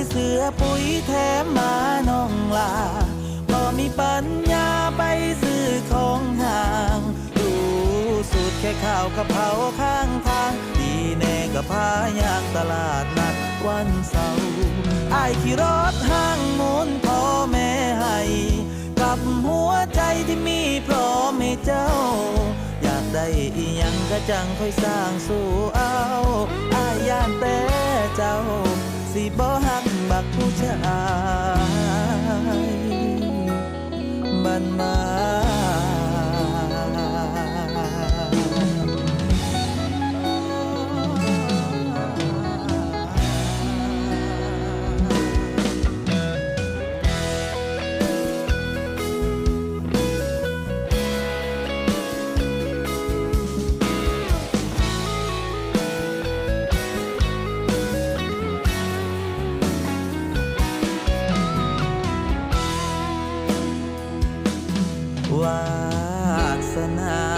สิเสือปุ๋ยแถมมาน้องลาบ่มีปัญญาไปซื้อของห่างดูสูตรแค่ข้าวกะเพราข้างทางดีแน่ก็พายางตลาดนัดวันเสาร์อ้ายขี่รถห้างมูนพ่อแม่ให้กับหัวใจที่มีพร้อมให้เจ้าอยากได้อีหยังก็จังค่อยสร้างสู่เอาอ้ายย่านแต่เจ้าสิบ่ฮักบักผู้ชายบันมาวาสนา